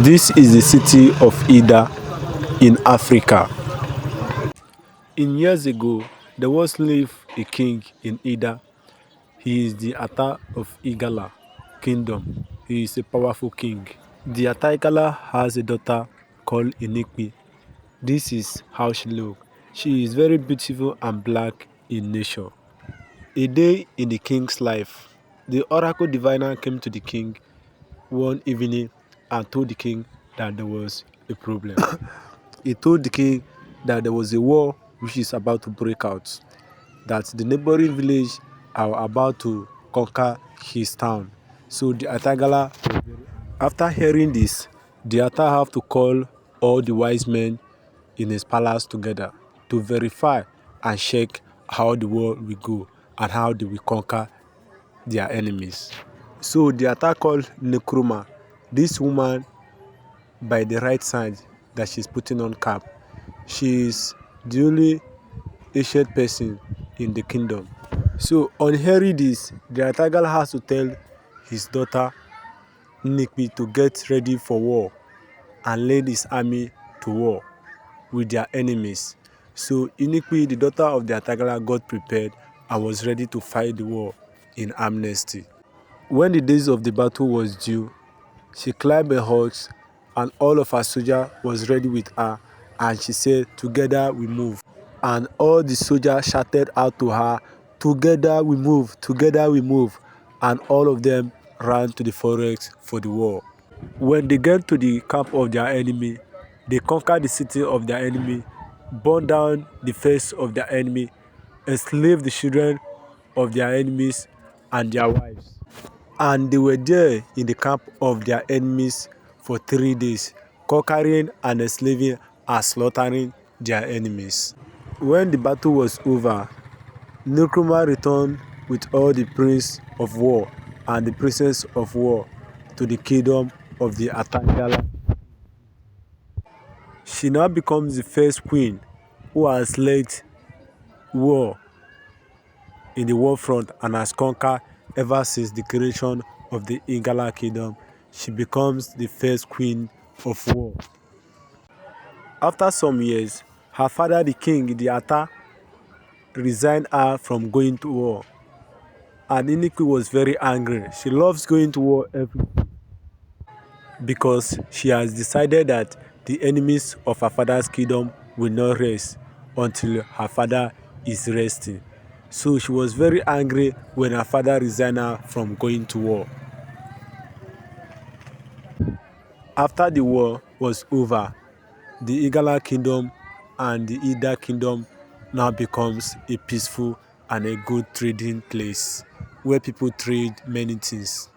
This is the city of Ida in Africa. In years ago, there was lived a king in Ida. He is the Ata of Igala kingdom. He is a powerful king. The Ata Igala has a daughter called Inipki. This is how she looks. She is very beautiful and black in nature. A day in the king's life, the oracle diviner came to the king one evening and told the king that there was a problem. He told the king that there was a war which is about to break out, that the neighboring village are about to conquer his town. So the Atagala, after hearing this, the Ata have to call all the wise men in his palace together to verify and check how the war will go and how they will conquer their enemies. So the Ata called Nkrumah, this woman by the right side that she's putting on cap. She is the only ancient person in the kingdom. So on hearing this, the Atagal has to tell his daughter Nikbi to get ready for war and lead his army to war with their enemies. So Inikbi, the daughter of the Atagala, got prepared and was ready to fight the war in amnesty. When the days of the battle was due, she climbed a horse and all of her soldiers was ready with her, and she said, "Together we move." And all the soldiers shouted out to her, "Together we move, together we move." And all of them ran to the forest for the war. When they get to the camp of their enemy, they conquer the city of their enemy, burn down the face of their enemy, enslave the children of their enemies and their wives. And they were there in the camp of their enemies for 3 days, conquering and enslaving and slaughtering their enemies. When the battle was over, Nkrumah returned with all the prince of war and the princess of war to the kingdom of the Atangala. She now becomes the first queen who has led war in the war front and has conquered ever since the creation of the Igala kingdom. She becomes the first queen of war. After some years, her father, the king, the Ata, resigned her from going to war. And Iniki was very angry. She loves going to war every because she has decided that the enemies of her father's kingdom will not rest until her father is resting. So she was very angry when her father resigned her from going to war. After the war was over, the Igala kingdom and the Ida kingdom now becomes a peaceful and a good trading place where people trade many things.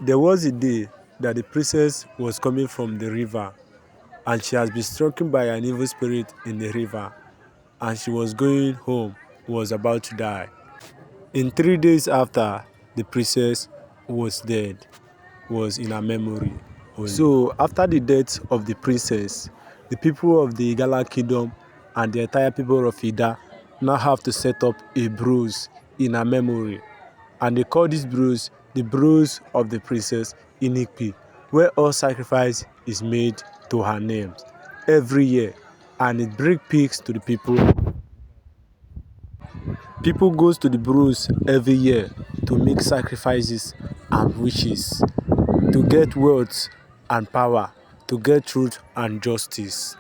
There was a day that the princess was coming from the river and she has been struck by an evil spirit in the river and she was going home, was about to die. In 3 days after, the princess was dead, was in her memory. So after the death of the princess, the people of the Igala kingdom and the entire people of Ida now have to set up a bruise in her memory. And they call this bruise the bruise of the princess inipki, where all sacrifice is made to her name every year. And it brings peace to the people. People goes to the bruise every year to make sacrifices and wishes, to get wealth and power, to get truth and justice.